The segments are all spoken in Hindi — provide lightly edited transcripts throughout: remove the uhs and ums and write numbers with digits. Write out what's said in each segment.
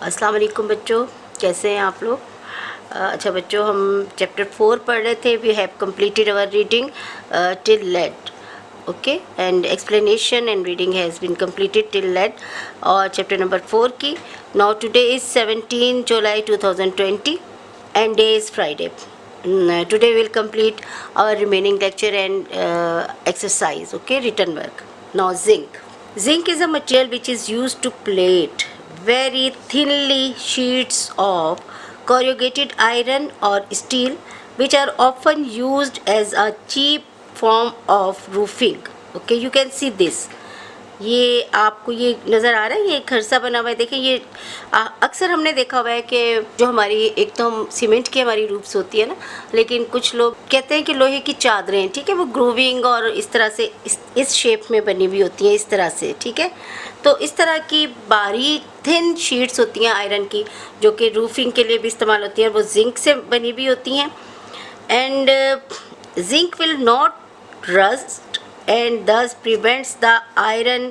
अस्सलाम वालेकुम बच्चों, कैसे हैं आप लोग। अच्छा बच्चों, हम चैप्टर 4 पढ़ रहे थे। We have completed our reading till lead, okay, and explanation and reading has been completed till lead और चैप्टर नंबर 4 की। Now today is 17 July 2020 and day is Friday. Today we'll complete our remaining lecture and exercise, okay, written work. Now zinc. Zinc is a material which is used to plate very thinly sheets of corrugated iron or steel, which are often used as a cheap form of roofing. Okay, you can see this. ये आपको ये नज़र आ रहा है, ये खरसा बना हुआ है। देखिए ये अक्सर हमने देखा हुआ है कि जो हमारी एक तो हम सीमेंट की हमारी रूफ्स होती है ना, लेकिन कुछ लोग कहते हैं कि लोहे की चादरें, ठीक है, वो ग्रूविंग और इस तरह से इस शेप में बनी हुई होती हैं, इस तरह से, ठीक है। तो इस तरह की बारीक थिन शीट्स होती हैं आयरन की, जो कि रूफिंग के लिए भी इस्तेमाल होती हैं, वो जिंक से बनी हुई होती हैं। And zinc will not rust and thus prevents the iron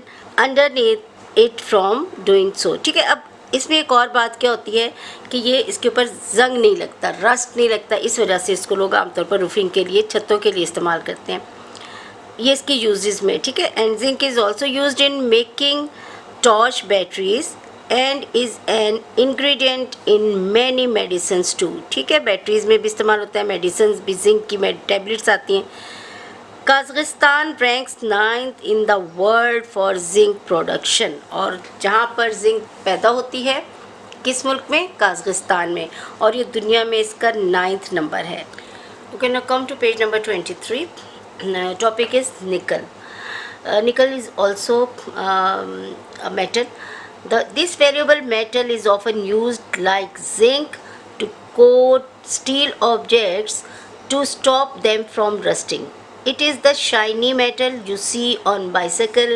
underneath it from doing so। ठीक है, अब इसमें एक और बात क्या होती है कि ये इसके ऊपर जंग नहीं लगता, रस्ट नहीं लगता, इस वजह से इसको लोग आमतौर पर रूफिंग के लिए, छतों के लिए इस्तेमाल करते हैं। ये इसकी यूजेस में, ठीक है। And zinc is also used in making torch batteries and is an ingredient in many medicines too. ठीक है, बैटरीज में भी इस्तेमाल होता है, मेडिसिन भी जिंक की टैबलेट्स आती हैं। Kazakhstan ranks 9th in the world for zinc production, और जहाँ पर जिंक पैदा होती है किस मुल्क में, काज़ाकिस्तान में, और ये दुनिया में इसका 9th नंबर है। Okay, now come to page number 23। Topic is nickel. Nickel is also a metal. This variable metal is often used like zinc to coat steel objects to stop them from rusting. It is the shiny metal you see on bicycle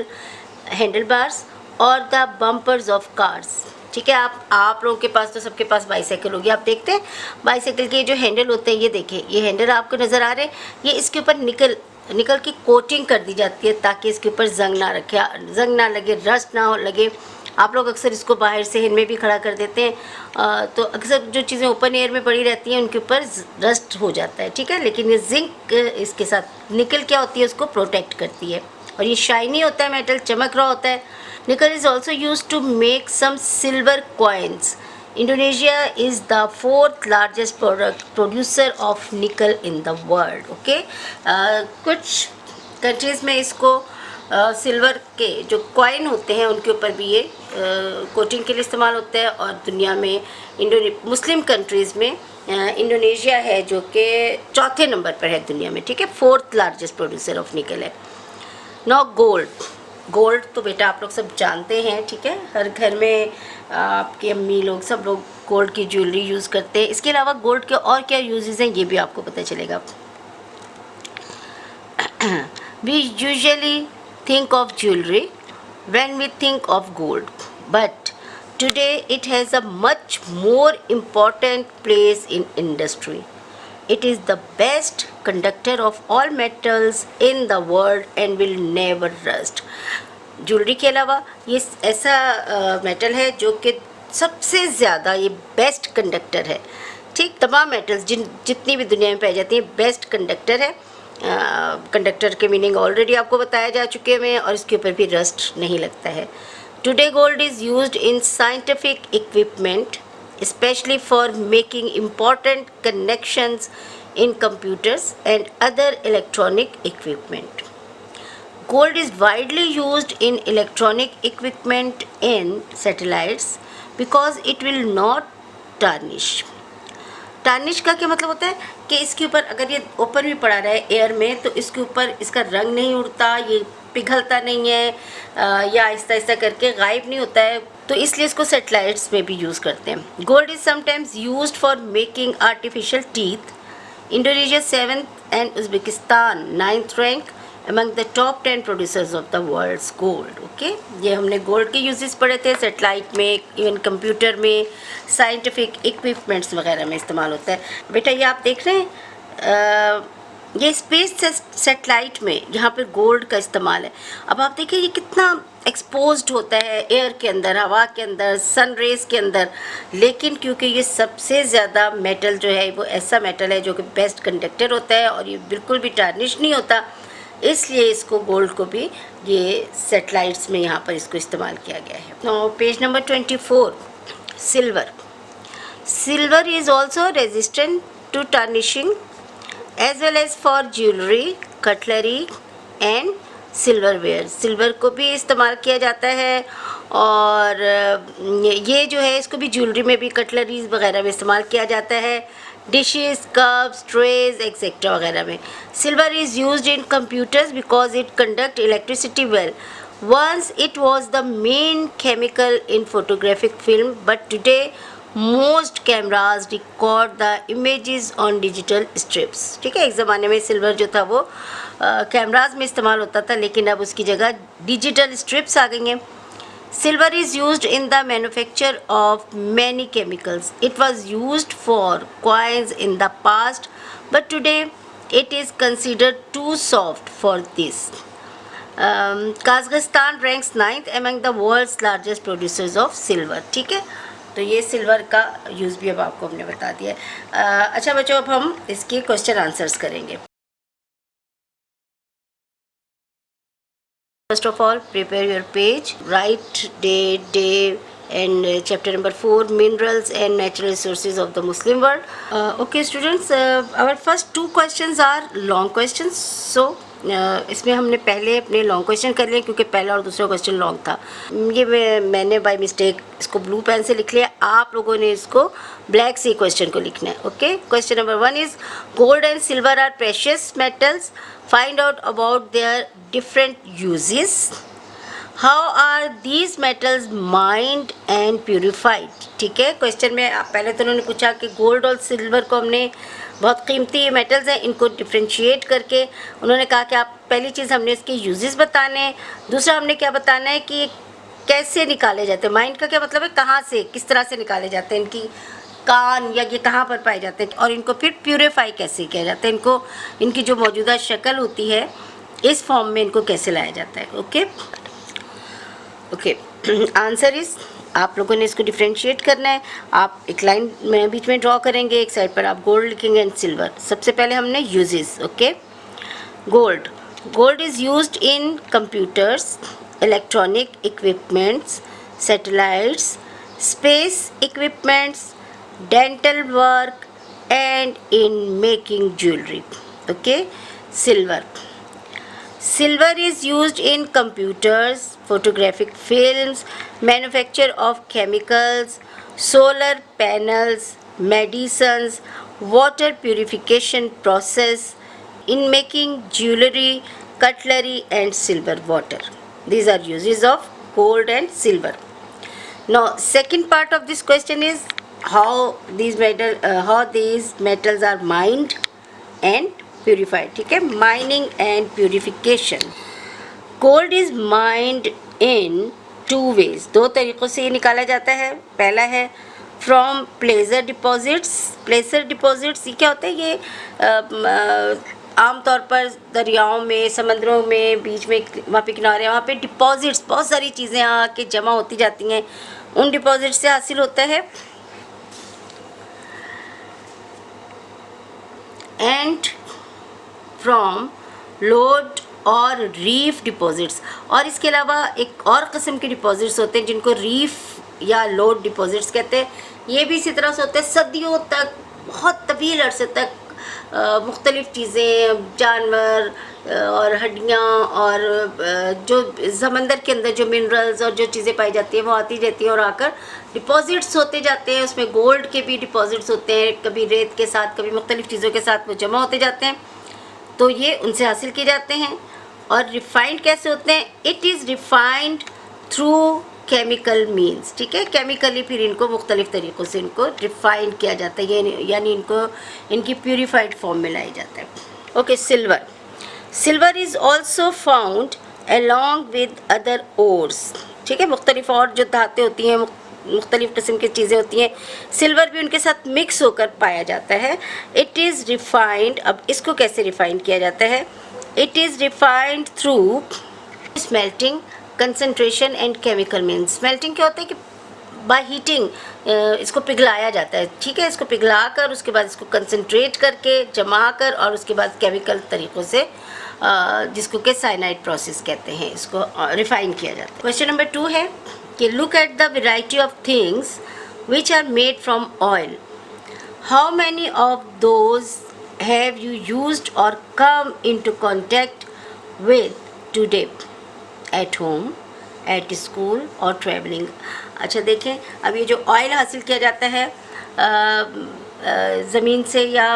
handlebars or the bumpers of cars. ठीक है, आप लोगों के पास तो सबके पास बाइसाइकिल होगी। आप देखते हैं बाइसाइकिल के जो हैंडल होते हैं, ये देखिए, ये हैंडल आपको नज़र आ रहे हैं, ये इसके ऊपर निकल की कोटिंग कर दी जाती है ताकि इसके ऊपर जंग ना लगे, रस्ट ना लगे। आप लोग अक्सर इसको बाहर से हिन में भी खड़ा कर देते हैं, तो अक्सर जो चीज़ें ओपन एयर में पड़ी रहती हैं उनके ऊपर रस्ट हो जाता है, ठीक है। लेकिन ये जिंक इसके साथ निकल क्या होती है, उसको प्रोटेक्ट करती है, और ये शाइनी होता है, मेटल चमक रहा होता है। Nickel is also use to make some silver coins. Indonesia is the 4th largest producer of nickel in the world. Okay, कुछ कंट्रीज़ में इसको सिल्वर के जो कॉइन होते हैं उनके ऊपर भी ये कोटिंग के लिए इस्तेमाल होता है, और दुनिया में मुस्लिम कंट्रीज़ में इंडोनेशिया है जो कि 4थे नंबर पर है दुनिया में, ठीक है, 4th लार्जेस्ट प्रोड्यूसर ऑफ निकल है। नाउ गोल्ड तो बेटा आप लोग सब जानते हैं, ठीक है, हर घर में आपकी अम्मी लोग, सब लोग गोल्ड की ज्वेलरी यूज़ करते हैं। इसके अलावा गोल्ड के और क्या यूजेस हैं ये भी आपको पता चलेगा। We usually think of jewelry when we think of gold, but today it has a much more important place in industry. It is the best conductor of all metals in the world and will never rust. Jewellery के अलावा ये ऐसा मेटल है जो कि सबसे ज़्यादा ये बेस्ट कंडक्टर है, ठीक, तमाम मेटल्स जितनी भी दुनिया में पाई जाती हैं बेस्ट कंडक्टर है। कंडक्टर के मीनिंग ऑलरेडी आपको बताया जा चुके हैं, और इसके ऊपर भी रस्ट नहीं लगता है। Today gold is used in scientific equipment specially for making important connections in computers and other electronic equipment. Gold is widely used in electronic equipment and satellites because it will not tarnish. Tarnish का क्या मतलब होता है कि इसके ऊपर अगर ये ओपन भी पड़ा रहा है एयर में तो इसके ऊपर इसका रंग नहीं उड़ता, ये पिघलता नहीं है, या आहिस्ता आहिस्ता करके गायब नहीं होता है, तो इसलिए इसको सैटेलाइट्स में भी यूज़ करते हैं। Gold is sometimes used for making artificial teeth. Indonesia 7th and Uzbekistan 9th rank among the top 10 producers of the world's gold। Okay, ये हमने गोल्ड के यूजेस पढ़े थे, सेटेलाइट में, इवन कंप्यूटर में, साइंटिफिक इक्विपमेंट्स वगैरह में इस्तेमाल होता है। बेटा ये आप देख रहे हैं ये स्पेस सेटेलाइट में यहाँ पे गोल्ड का इस्तेमाल है। अब आप देखिए ये कितना एक्सपोज्ड होता है एयर के अंदर, हवा के अंदर, सन रेज के अंदर, लेकिन क्योंकि ये सबसे ज़्यादा मेटल जो है वो ऐसा मेटल है जो कि बेस्ट कंडक्टर होता है और ये बिल्कुल भी टार्निश नहीं होता, इसलिए इसको गोल्ड को भी ये सेटेलाइट्स में यहाँ पर इसको इस्तेमाल किया गया है। Now page number 24, silver. Silver is also resistant to tarnishing as well as for jewelry, cutlery and silverware। Silver को भी इस्तेमाल किया जाता है और ये जो है इसको भी ज्वेलरी में भी, कटलरीज वगैरह में इस्तेमाल किया जाता है, डिशेस, कप्स, ट्रेज एक्सेट्रा वगैरह में। Silver is used in computers because it conduct electricity well. Once it was the main chemical in photographic film, but today most cameras record the images on digital strips। ठीक है, एक ज़माने में सिल्वर जो था वो कैमराज में इस्तेमाल होता था, लेकिन अब उसकी जगह डिजिटल स्ट्रिप्स आ गई हैं। Silver is used in the manufacture of many chemicals. It was used for coins in the past, but today it is considered too soft for this। Kazakhstan ranks 9th among the world's largest producers of silver। ठीक है, तो ये सिल्वर का यूज़ भी अब आपको हमने बता दिया है। अच्छा बच्चों, अब हम इसके क्वेश्चन आंसर्स करेंगे। First of all, prepare your page, write date, day and chapter number 4, minerals and natural resources of the Muslim world। Okay students, our first two questions are long questions, so इसमें हमने पहले अपने लॉन्ग क्वेश्चन कर लिए क्योंकि पहला और दूसरा क्वेश्चन लॉन्ग था। ये मैंने बाय मिस्टेक इसको ब्लू पेन से लिख लिया, आप लोगों ने इसको ब्लैक से क्वेश्चन को लिखना है। ओके, question number 1 is gold and silver are precious metals, find out about their different uses. How are these metals mined and purified. ठीक है, क्वेश्चन में पहले तो उन्होंने पूछा कि गोल्ड और सिल्वर को हमने बहुत कीमती मेटल्स हैं, इनको डिफ्रेंशिएट करके उन्होंने कहा कि आप पहली चीज़ हमने इसके यूजेस बताने हैं, दूसरा हमने क्या बताना है कि कैसे निकाले जाते हैं। माइंड का क्या मतलब है, कहाँ से, किस तरह से निकाले जाते हैं, इनकी कान या ये कहाँ पर पाए जाते हैं, और इनको फिर प्यूरिफाई कैसे किया जाता है, इनको इनकी जो मौजूदा शक्ल होती है इस फॉर्म में इनको कैसे लाया जाता है। ओके ओके, आंसर इज़ आप लोगों ने इसको डिफ्रेंशिएट करना है। आप एक लाइन में बीच में ड्रॉ करेंगे, एक साइड पर आप गोल्ड लिखेंगे एंड सिल्वर। सबसे पहले हमने uses. Okay, gold is used in computers, electronic equipments, satellites, space equipments, dental work and in making jewellery. Okay, Silver is used in computers, photographic films, manufacture of chemicals, solar panels, medicines, water purification process, in making jewelry, cutlery and silver water. These are uses of gold and silver. Now, second part of this question is how these metals are mined and purified. ठीक है, mining and purification. Gold is mind in 2 ways, 2 तरीक़ों से ये निकाला जाता है। पहला है from pleasure deposits. Pleasure deposits ये क्या होता है, ये आमतौर पर दरियाओं में, समंदरों में, बीच में वहाँ पे किनारे, वहाँ पे डिपॉजिट्स, बहुत सारी चीज़ें आके जमा होती जाती हैं, उन डिपॉजिट से हासिल होता है। एंड फ्रॉम लोड और रीफ डिपॉजिट्स, और इसके अलावा एक और किस्म के डिपॉजिट्स होते हैं जिनको रीफ या लोड डिपॉजिट्स कहते हैं। ये भी इसी तरह से होते हैं, सदियों तक, बहुत तवील अरसे तक मुख्तलिफ़ चीज़ें, जानवर और हड्डियाँ और जो समंदर के अंदर जो मिनरल्स और जो चीज़ें पाई जाती हैं वो आती जाती हैं और आकर डिपॉजिट्स होते जाते हैं। उसमें गोल्ड के भी डिपॉजिट्स होते हैं, कभी रेत के साथ, कभी मुख्तलिफ़ चीज़ों के साथ वो जमा होते जाते हैं, तो ये उनसे हासिल किए जाते हैं। और रिफाइंड कैसे होते हैं, it is refined through chemical means. ठीक है, केमिकली फिर इनको मुख्तलिफ़ तरीक़ों से इनको रिफाइन किया जाता है, यानी इनको इनकी प्यूरिफाइड फॉर्म में लाया जाता है। Okay, silver is also found along with other ores. ठीक है, मुख्तलिफ़ और जो धातें होती हैं मुख्तलिफ़ किस्म की चीज़ें होती हैं, सिल्वर भी उनके साथ मिक्स होकर पाया जाता है। इट इज़ रिफाइंड, अब इसको कैसे रिफाइंड किया जाता है? It is refined through smelting, concentration and chemical means. Smelting क्या होता है कि बाय हीटिंग इसको पिघलाया जाता है, ठीक है, इसको पिघला कर उसके बाद इसको कंसनट्रेट करके जमा कर और उसके बाद केमिकल तरीक़ों से जिसको कि साइनाइड प्रोसेस कहते हैं, इसको रिफाइन किया जाता है। क्वेश्चन नंबर 2 है कि look at the variety of things which are made from oil, how many of those have you used or come into contact with today at home, at school or travelling. अच्छा देखें, अब ये जो ऑयल हासिल किया जाता है ज़मीन से या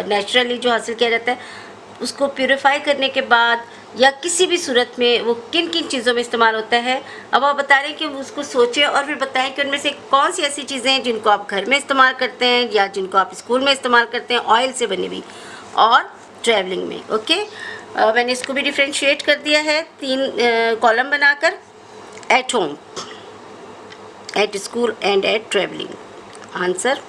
नेचुरली जो हासिल किया जाता है, उसको प्यूरिफाई करने के बाद या किसी भी सूरत में वो किन किन चीज़ों में इस्तेमाल होता है। अब आप बता रहे हैं कि उसको सोचें और फिर बताएं कि उनमें से कौन सी ऐसी चीज़ें हैं जिनको आप घर में इस्तेमाल करते हैं या जिनको आप स्कूल में इस्तेमाल करते हैं ऑयल से बनी हुई और ट्रैवलिंग में। ओके, मैंने इसको भी डिफ्रेंशिएट कर दिया है 3 कॉलम बनाकर, at home, at school and at travelling. Answer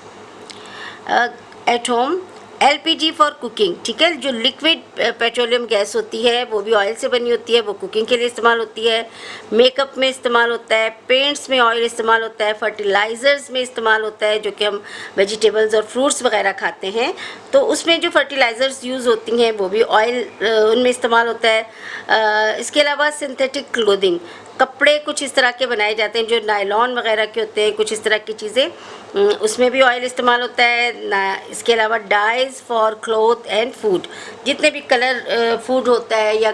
at home LPG for cooking, ठीक है, जो लिक्विड पेट्रोलियम गैस होती है वो भी ऑयल से बनी होती है, वो कुकिंग के लिए इस्तेमाल होती है। मेकअप में इस्तेमाल होता है, पेंट्स में ऑयल इस्तेमाल होता है, फर्टिलाइज़र्स में इस्तेमाल होता है, जो कि हम वेजिटेबल्स और फ्रूट्स वगैरह खाते हैं तो उसमें जो फर्टिलाइज़र्स यूज़ होती हैं वो भी ऑयल उनमें इस्तेमाल होता है। इसके अलावा सिंथेटिक क्लोथिंग, कपड़े कुछ इस तरह के बनाए जाते हैं जो नायलॉन वगैरह के होते हैं, कुछ इस तरह की चीज़ें, उसमें भी ऑयल इस्तेमाल होता है। इसके अलावा dies for cloth and food, जितने भी कलर फूड होता है या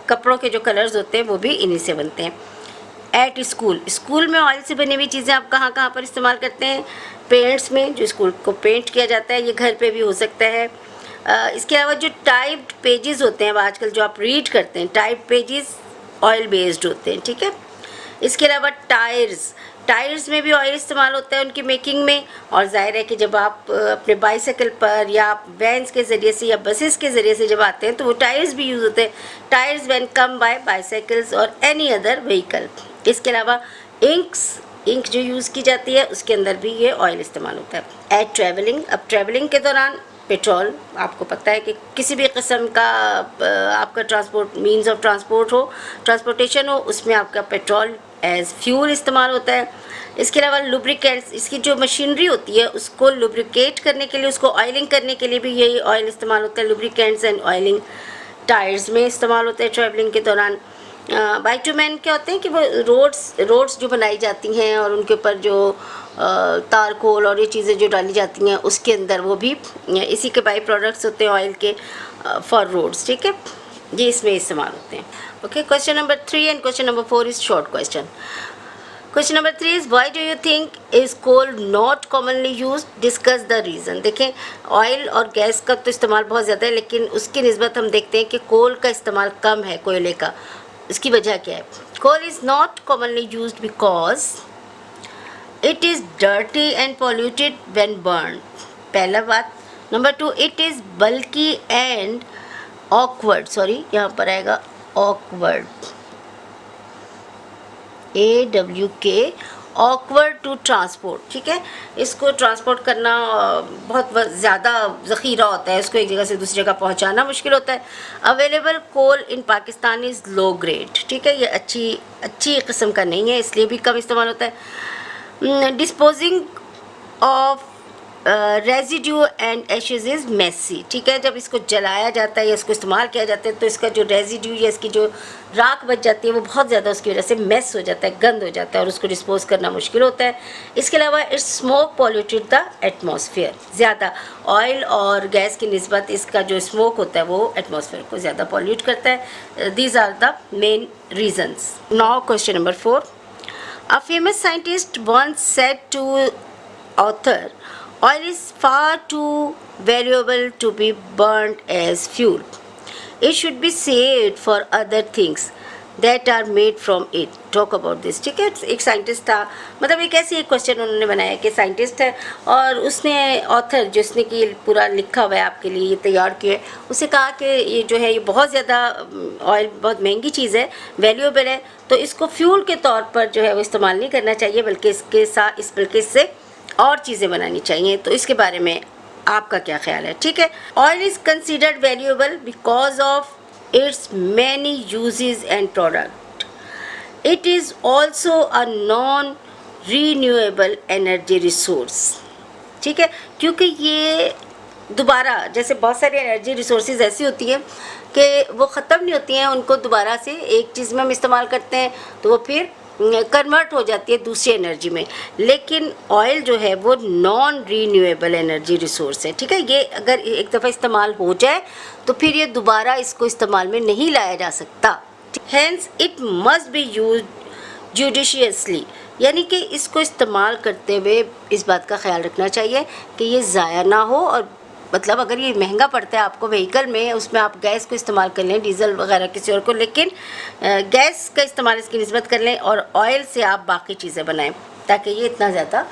कपड़ों के जो कलर्स होते हैं वो भी इन्हीं से बनते हैं। एट स्कूल, स्कूल में ऑयल से बनी हुई चीज़ें आप कहाँ कहाँ पर इस्तेमाल करते हैं? पेंट्स में, जो स्कूल को पेंट किया जाता है, ये घर पे भी हो सकता है। इसके अलावा जो टाइप्ड पेजेस होते हैं अब आजकल जो आप रीड करते हैं, टाइप पेजेस ऑयल बेस्ड होते हैं, ठीक है। इसके अलावा टायर्स में भी ऑयल इस्तेमाल होता है उनकी मेकिंग में, और जाहिर है कि जब आप अपने बाइसाइकिल पर या आप वैन्स के ज़रिए से या बसेस के ज़रिए से जब आते हैं तो वो टायर्स भी यूज़ होते हैं। Tyres when come by bicycles और एनी अदर व्हीकल। इसके अलावा इंक जो यूज़ की जाती है उसके अंदर भी ये ऑयल इस्तेमाल होता है। एट ट्रैवलिंग, अब ट्रैवलिंग के दौरान पेट्रोल, आपको पता है कि किसी भी किस्म का आपका ट्रांसपोर्ट मीन्स ऑफ ट्रांसपोर्टेशन हो उसमें आपका पेट्रोल एज फ्यूल इस्तेमाल होता है। इसके अलावा लुब्रिकेंट्स, इसकी जो मशीनरी होती है उसको लुब्रिकेट करने के लिए, उसको ऑयलिंग करने के लिए भी यही ऑयल इस्तेमाल होता है। लुब्रिकेंट्स एंड ऑयलिंग टायर्स में इस्तेमाल होते हैं ट्रैवलिंग के दौरान। बाइटुमेन क्या होते हैं कि वो रोड्स जो बनाई जाती हैं और उनके ऊपर जो तारकोल और ये चीज़ें जो डाली जाती हैं उसके अंदर वो भी इसी के बाई प्रोडक्ट्स होते हैं ऑयल के फॉर रोड्स, ठीक है, ये इसमें इस्तेमाल होते हैं। Okay, question number 3 and question number 4 is short question. Question number 3 is why do you think is coal not commonly use, discuss the reason. देखें, ऑयल और गैस का तो इस्तेमाल बहुत ज़्यादा है लेकिन उसकी निस्बत हम देखते हैं कि कोल का इस्तेमाल कम है, कोयले का। इसकी वजह क्या है? Coal is not commonly use because it is dirty and polluted when burn, पहला बात। Number 2, it is bulky and awkward, sorry यहाँ पर आएगा awkward, AWK, awkward to transport, ठीक है, इसको ट्रांसपोर्ट करना बहुत ज़्यादा ज़ख़ीरा होता है, इसको एक जगह से दूसरी जगह पहुंचाना मुश्किल होता है। Available coal in Pakistan is low grade, ठीक है, ये अच्छी किस्म का नहीं है इसलिए भी कम इस्तेमाल होता है। Disposing of residue and ashes is messy, ठीक है, जब इसको जलाया जाता है या इसको इस्तेमाल किया जाता है तो इसका जो रेजिड्यू या इसकी जो राख बच जाती है वो बहुत ज़्यादा उसकी वजह से मेस हो जाता है, गंद हो जाता है और उसको डिस्पोज करना मुश्किल होता है। इसके अलावा it's smoke polluted the atmosphere, ज़्यादा ऑयल और गैस की निस्बत इसका जो स्मोक होता है वो एटमॉस्फेयर को ज़्यादा पॉल्यूट करता है। These are the main reasons. Now question number 4, a famous scientist once said to author, oil is far too valuable to be burnt as fuel. It should be saved for other things. That are made from it, talk about this. ठीक है, एक साइंटिस्ट था, मतलब एक ऐसी एक क्वेश्चन उन्होंने बनाया कि साइंटिस्ट है और उसने ऑथर जिसने कि पूरा लिखा हुआ है आपके लिए, ये तैयार किया है, उसे कहा कि ये जो है ये बहुत ज़्यादा ऑयल बहुत महंगी चीज़ है, वैल्यूएबल है, तो इसको फ्यूल के तौर पर जो है वो इस्तेमाल नहीं करना चाहिए, बल्कि इसके साथ बल्कि इससे और चीज़ें बनानी चाहिए। तो इसके बारे में आपका क्या ख्याल है? ठीक है, oil is considered valuable because of its many uses and product. It is also a non-renewable energy resource. ठीक है, क्योंकि ये दोबारा, जैसे बहुत सारी एनर्जी रिसोर्सेज ऐसी होती हैं कि वो ख़त्म नहीं होती हैं, उनको दोबारा से एक चीज़ में हम इस्तेमाल करते हैं तो वो फिर कन्वर्ट हो जाती है दूसरी एनर्जी में, लेकिन ऑयल जो है वो नॉन रीन्यूएबल एनर्जी रिसोर्स है। ठीक है, ये अगर एक दफ़ा इस्तेमाल हो जाए तो फिर ये दोबारा इसको इस्तेमाल में नहीं लाया जा सकता। Hence it must be use judiciously, यानी कि इसको इस्तेमाल करते हुए इस बात का ख्याल रखना चाहिए कि ये ज़ाया ना हो, और मतलब अगर ये महंगा पड़ता है आपको व्हीकल में, उसमें आप गैस को इस्तेमाल कर लें, डीजल वगैरह किसी और को, लेकिन गैस का इस्तेमाल इसकी निस्बत कर लें और ऑयल से आप बाकी चीज़ें बनाएं ताकि ये इतना ज़्यादा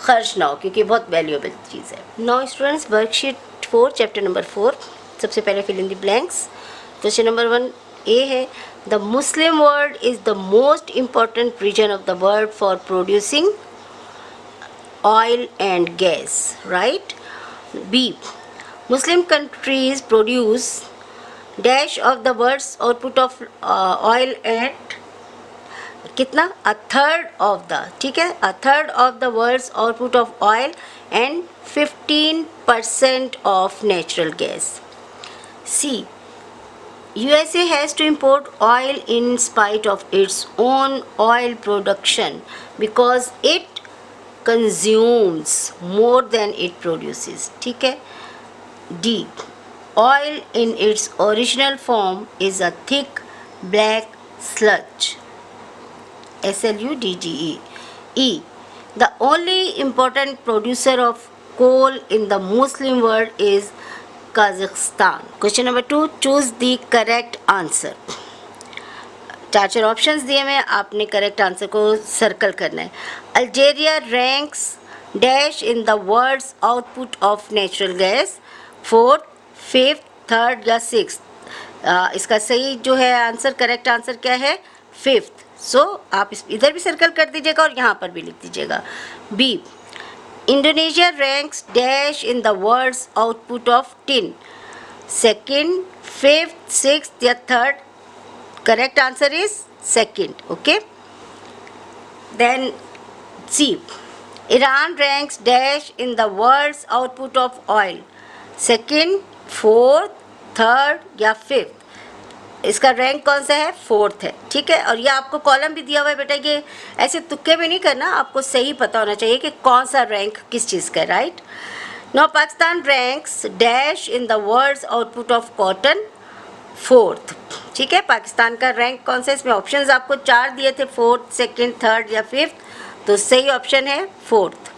खर्च ना हो, क्योंकि बहुत वैल्यूएबल चीज़ है। Now students, worksheet 4 chapter number 4, सबसे पहले fill in the blanks. Question number 1 A है, the Muslim world is the most important region of the world for producing oil and gas, right. B, Muslim countries produce dash of the world's output of oil and कितना, a third of the, ठीक है, a third of the world's output of oil and 15% of natural gas. C, USA has to import oil in spite of its own oil production because it consumes more than it produces. ठीक है। D, oil in its original form is a thick black sludge, SLUDGE. E, the only important producer of coal in the Muslim world is Kazakhstan. Question number 2, choose the correct answer. चार ऑप्शंस दिए हुए, आपने करेक्ट आंसर को सर्कल करना है। Algeria ranks dash in the world's output of natural gas, 4th, 5th, 3rd या 6th। इसका सही जो है आंसर, करेक्ट आंसर क्या है, 5th। सो आप इधर भी सर्कल कर दीजिएगा और यहाँ पर भी लिख दीजिएगा। B, Indonesia ranks dash in the world's output of tin, 2nd, 5th, 6th या 3rd। Correct answer is 2nd. Okay. Then C, Iran ranks dash in the world's output of oil, 2nd, 4th, 3rd या 5th। इसका रैंक कौन सा है, 4th है। ठीक है, और ये आपको कॉलम भी दिया हुआ है बेटा, ये ऐसे तुक्के भी नहीं करना, आपको सही पता होना चाहिए कि कौन सा रैंक किस चीज़ का है, right. Now Pakistan ranks dash in the world's output of cotton, 4th। ठीक है, पाकिस्तान का रैंक कौन सा, इसमें ऑप्शंस आपको 4 दिए थे, 4th, 2nd, 3rd या 5th, तो सही ऑप्शन है 4th।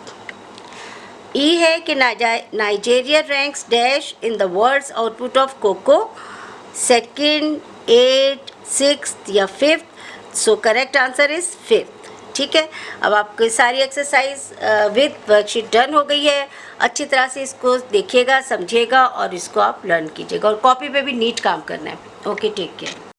ई है कि Nigeria ranks dash in the world's output of cocoa, 2nd, 8th, 6th या 5th। So correct answer is 5th। ठीक है, अब आपकी सारी एक्सरसाइज विद वर्कशीट डन हो गई है। अच्छी तरह से इसको देखिएगा, समझिएगा और इसको आप लर्न कीजिएगा, और कॉपी पे भी नीट काम करना है। Okay, take care.